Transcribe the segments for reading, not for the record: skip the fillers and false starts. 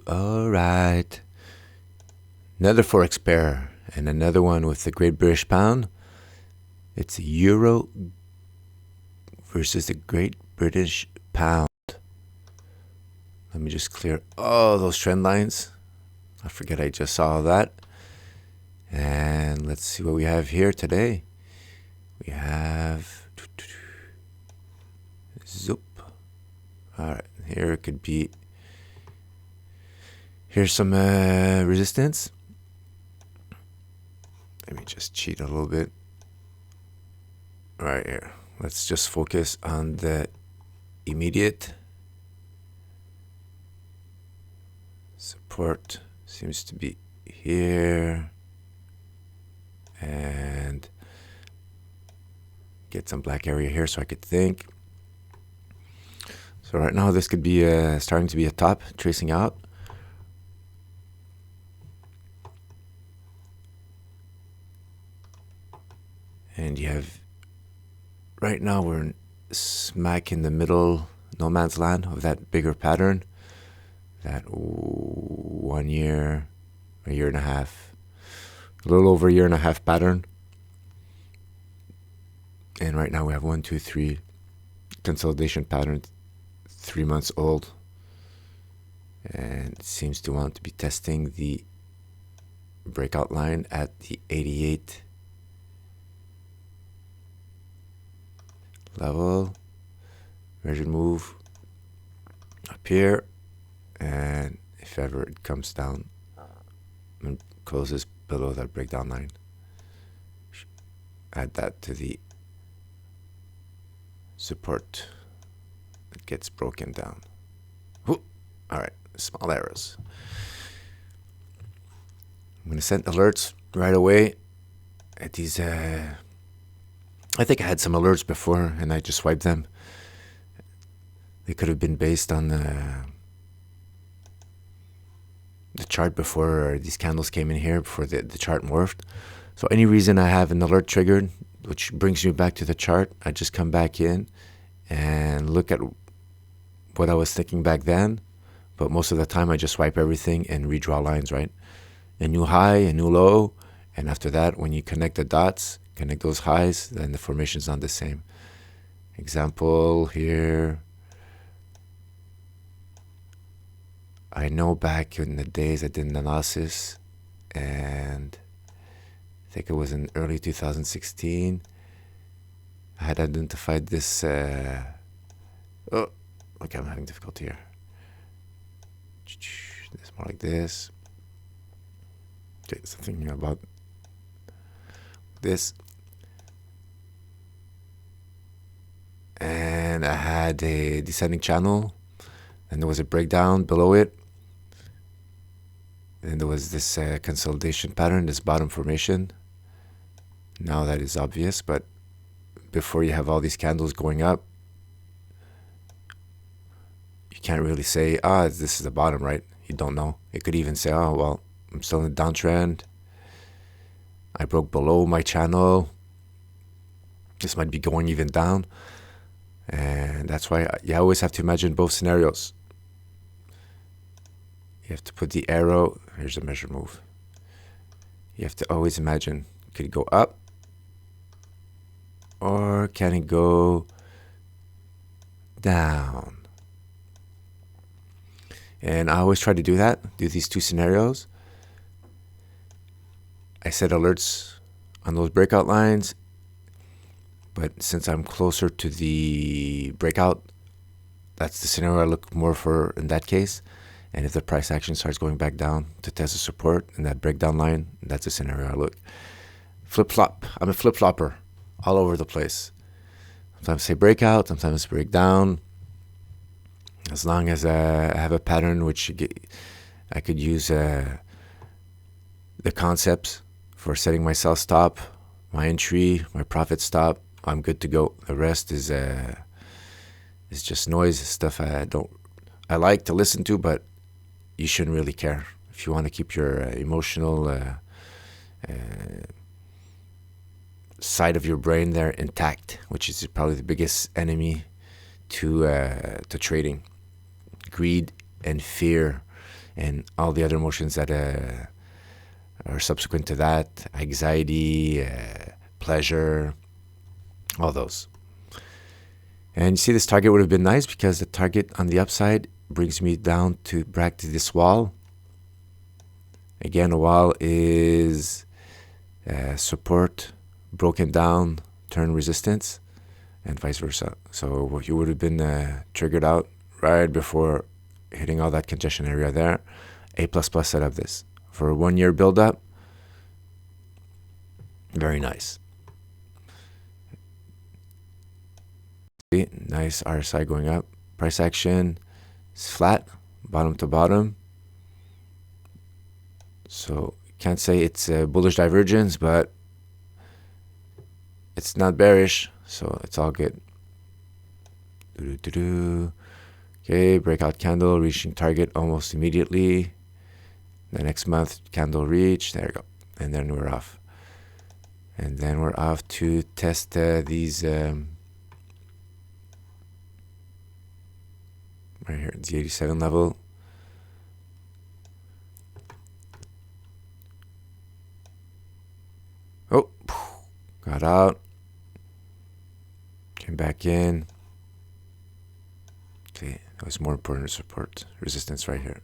All right. Another forex pair and another one with the Great British Pound. It's the Euro versus the Great British Pound. Let me just clear all those trend lines. I forget I just saw that. And let's see what we have here today. We have zoop. All right, here it could be. Here's some resistance. Let me just cheat a little bit. Right here. Let's just focus on the immediate. Support seems to be here. And get some black area here so I could think. So right now this could be starting to be a top, tracing out. And you have, right now we're smack in the middle, no man's land of that bigger pattern. That 1 year, a year and a half, a little over a year and a half pattern. And right now we have 1, 2, 3 consolidation pattern, 3 months old. And it seems to want to be testing the breakout line at the 88 level. Measured move up here, and if ever it comes down and closes below that breakdown line, add that to the support. It gets broken down. Whoop. All right, small arrows. I'm gonna send alerts right away at these. I think I had some alerts before and I just swiped them. They could have been based on the chart before, or these candles came in here before the chart morphed. So any reason I have an alert triggered, which brings me back to the chart, I just come back in and look at what I was thinking back then. But most of the time I just swipe everything and redraw lines, right? A new high, a new low. And after that, when you connect the dots, connect those highs, then the formation's not the same. Example here. I know back in the days I did an analysis, and I think it was in early 2016. I had identified this. Oh, look, I'm having difficulty here. It's more like this. Okay, something about this. And I had a descending channel, and there was a breakdown below it. And there was this consolidation pattern, this bottom formation. Now that is obvious, but before you have all these candles going up, you can't really say, this is the bottom, right? You don't know. It could even say, well, I'm still in a downtrend. I broke below my channel. This might be going even down. And that's why you always have to imagine both scenarios. You have to put the arrow. Here's a measure move. You have to always imagine, could it go up? Or can it go down? And I always try to do that, do these two scenarios. I set alerts on those breakout lines, but since I'm closer to the breakout, that's the scenario I look more for in that case. And if the price action starts going back down to test the support in that breakdown line, that's the scenario I look. Flip-flop. I'm a flip-flopper all over the place. Sometimes I say breakout, sometimes break down. As long as I have a pattern which I could use the concepts for setting my sell stop, my entry, my profit stop, I'm good to go. The rest is just noise, stuff I like to listen to, but you shouldn't really care. If you want to keep your emotional side of your brain there intact, which is probably the biggest enemy to trading. Greed and fear and all the other emotions that are subsequent to that, anxiety, pleasure, all those. And you see, this target would have been nice because the target on the upside brings me down to back to this wall. Again, a wall is support broken down, turn resistance, and vice versa. So you would have been triggered out right before hitting all that congestion area there. A++ set up this for a 1 year build up. Very nice. Nice RSI going up. Price action is flat, bottom to bottom. So can't say it's a bullish divergence, but it's not bearish, so it's all good. Okay, breakout candle reaching target almost immediately. The next month candle reach, there we go, and then we're off. And then we're off to test these right here, the 87 level. Oh, got out, came back in. Okay, that was more important support, resistance right here.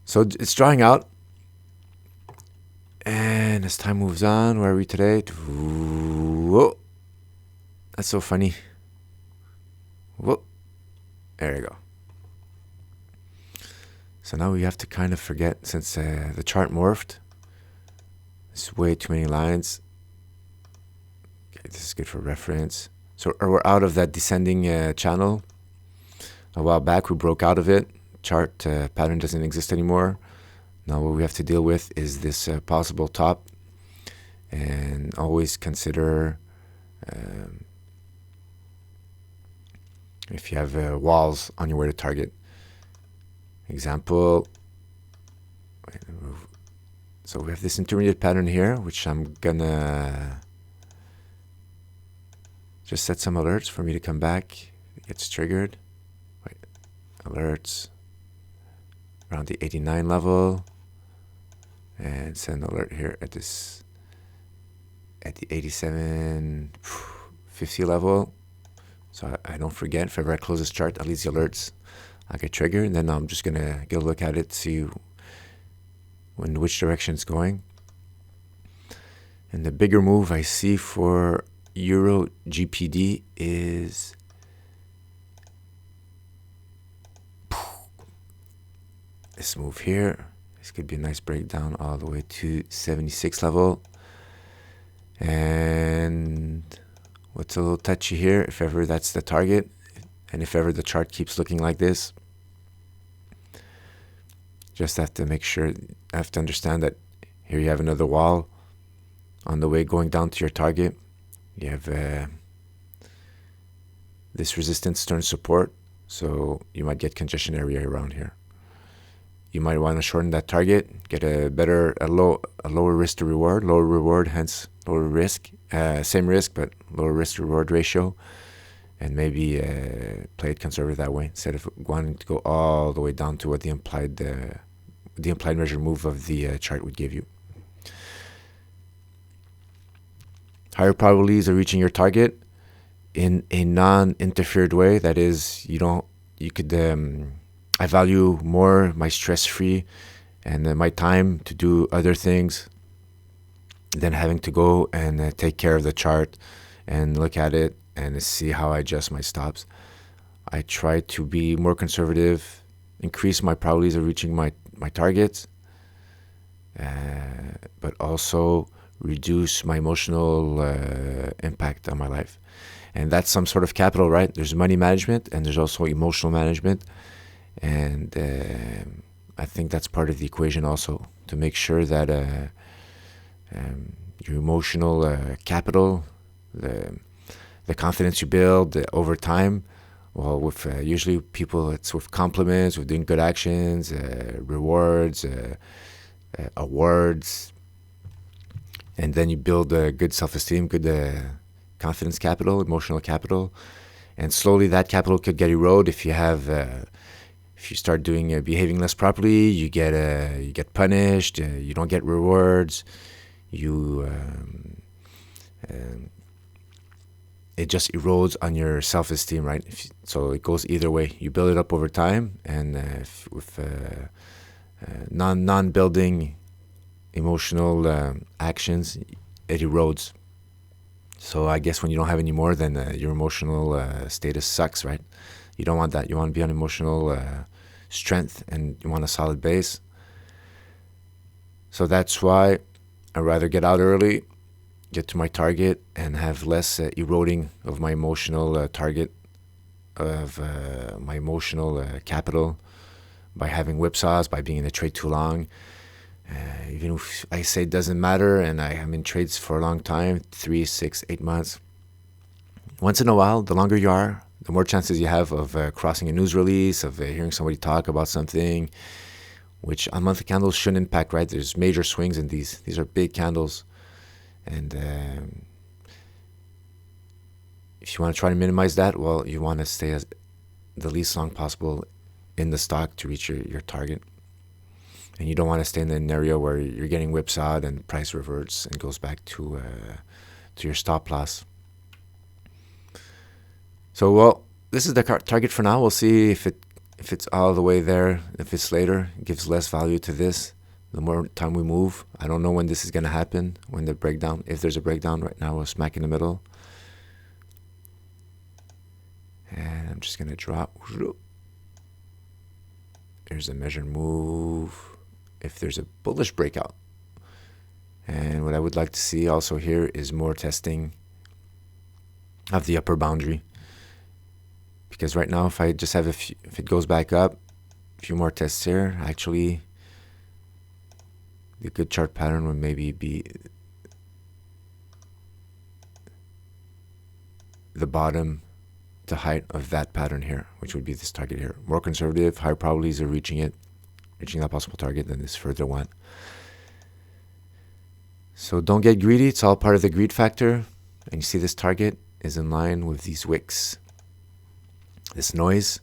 So it's drawing out. And as time moves on, where are we today? Whoa, that's so funny. Whoa, there you go. So now we have to kind of forget, since the chart morphed. It's way too many lines. Okay, this is good for reference. So we're out of that descending channel. A while back, we broke out of it. Chart pattern doesn't exist anymore. Now what we have to deal with is this possible top. And always consider if you have walls on your way to target. Example, so we have this intermediate pattern here, which I'm gonna just set some alerts for me to come back. It gets triggered. Wait, alerts around the 89 level, and send alert here at this at the 87.50 level. So I don't forget, if ever I close this chart, at least the alerts I get triggered, and then I'm just gonna get a look at it, see which direction it's going. And the bigger move I see for Euro GPD is this move here. This could be a nice breakdown all the way to 76 level. And what's a little touchy here, if ever that's the target, and if ever the chart keeps looking like this, just have to make sure, have to understand that here you have another wall on the way going down to your target. You have this resistance turns support, so you might get congestion area around here. You might want to shorten that target, get a lower risk to reward, hence lower risk, same risk but lower risk to reward ratio, and maybe play it conservative that way instead of wanting to go all the way down to what the implied measure move of the chart would give you. Higher probabilities of reaching your target in a non-interfered way. That is, I value more my stress-free and my time to do other things than having to go and take care of the chart and look at it and see how I adjust my stops. I try to be more conservative, increase my probabilities of reaching my targets, but also reduce my emotional impact on my life. And that's some sort of capital, right? There's money management and there's also emotional management. And I think that's part of the equation also, to make sure that your emotional capital, the confidence you build over time, well, with usually people, it's with compliments, with doing good actions, rewards, awards, and then you build good self-esteem, good confidence capital, emotional capital, and slowly that capital could get eroded if you have if you start doing behaving less properly. You get punished. You don't get rewards. It just erodes on your self-esteem, right? So it goes either way. You build it up over time, and with non-building emotional actions, it erodes. So I guess when you don't have any more, then your emotional status sucks, right? You don't want that. You want to be on emotional strength, and you want a solid base. So that's why I'd rather get out early, get to my target, and have less eroding of my emotional target, of my emotional capital, by having whipsaws, by being in a trade too long. Even if I say it doesn't matter, and I am in trades for a long time, 3, 6, 8 months. Once in a while, the longer you are, the more chances you have of crossing a news release, of hearing somebody talk about something, which on monthly candles shouldn't impact, right? There's major swings in these. These are big candles. And if you want to try to minimize that, well, you want to stay as the least long possible in the stock to reach your target. And you don't want to stay in an area where you're getting whipsawed and price reverts and goes back to your stop loss. So, well, this is the target for now. We'll see if it's all the way there. If it's later, it gives less value to this. The more time we move, I don't know when this is going to happen, when the breakdown, if there's a breakdown. Right now, we're smack in the middle. And I'm just going to drop. There's a measured move. If there's a bullish breakout. And what I would like to see also here is more testing of the upper boundary. Because right now, if I just have if it goes back up, a few more tests here, actually, the good chart pattern would maybe be the bottom to height of that pattern here, which would be this target here. More conservative, higher probabilities of reaching that possible target than this further one. So don't get greedy. It's all part of the greed factor. And you see this target is in line with these wicks. This noise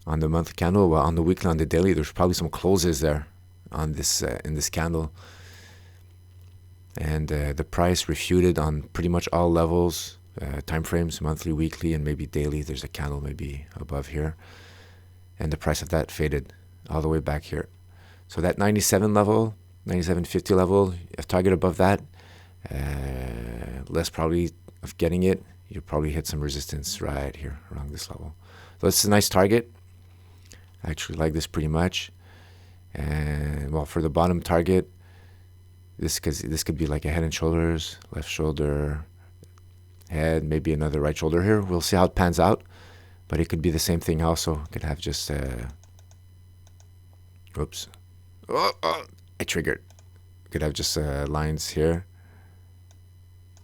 on the monthly candle, well, on the weekly, on the daily, there's probably some closes there on this in this candle, and the price refuted on pretty much all levels, time frames, monthly, weekly, and maybe daily. There's a candle maybe above here, and the price of that faded all the way back here. So that 97 level, 97.50 level, a target above that, less probably of getting it. You'll probably hit some resistance right here around this level. So it's a nice target. I actually like this pretty much. And well, for the bottom target, this could be like a head and shoulders, left shoulder, head, maybe another right shoulder here. We'll see how it pans out, but it could be the same thing also. It could have just oops, I triggered. It could have just lines here.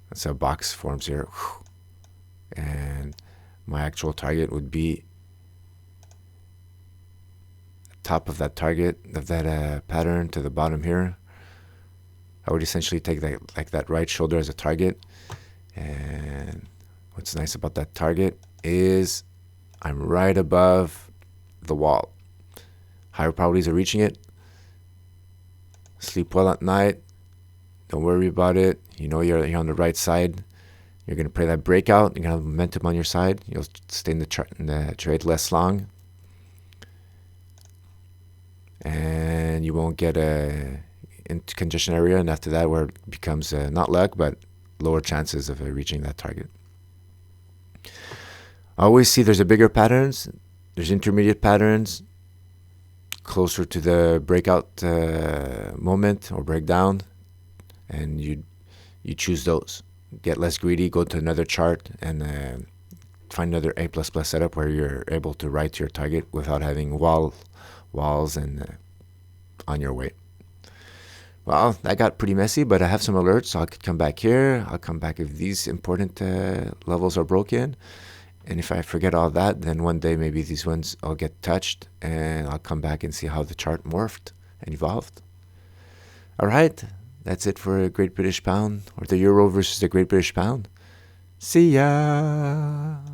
That's how a box forms here, and my actual target would be top of that target, of that pattern to the bottom here. I would essentially take that right shoulder as a target. And what's nice about that target is I'm right above the wall. Higher probabilities of reaching it. Sleep well at night. Don't worry about it. You know you're on the right side. You're going to play that breakout. You're going to have momentum on your side. You'll stay in the trade less long. And you won't get into congestion area. And after that, where it becomes not luck, but lower chances of reaching that target. I always see there's a bigger patterns. There's intermediate patterns closer to the breakout moment or breakdown. And you choose those. Get less greedy, go to another chart, and find another A++ setup where you're able to ride to your target without having walls and on your way. Well, that got pretty messy, but I have some alerts, so I could come back here. I'll come back if these important levels are broken. And if I forget all that, then one day maybe these ones will get touched, and I'll come back and see how the chart morphed and evolved. All right. That's it for a Great British Pound, or the Euro versus the Great British Pound. See ya.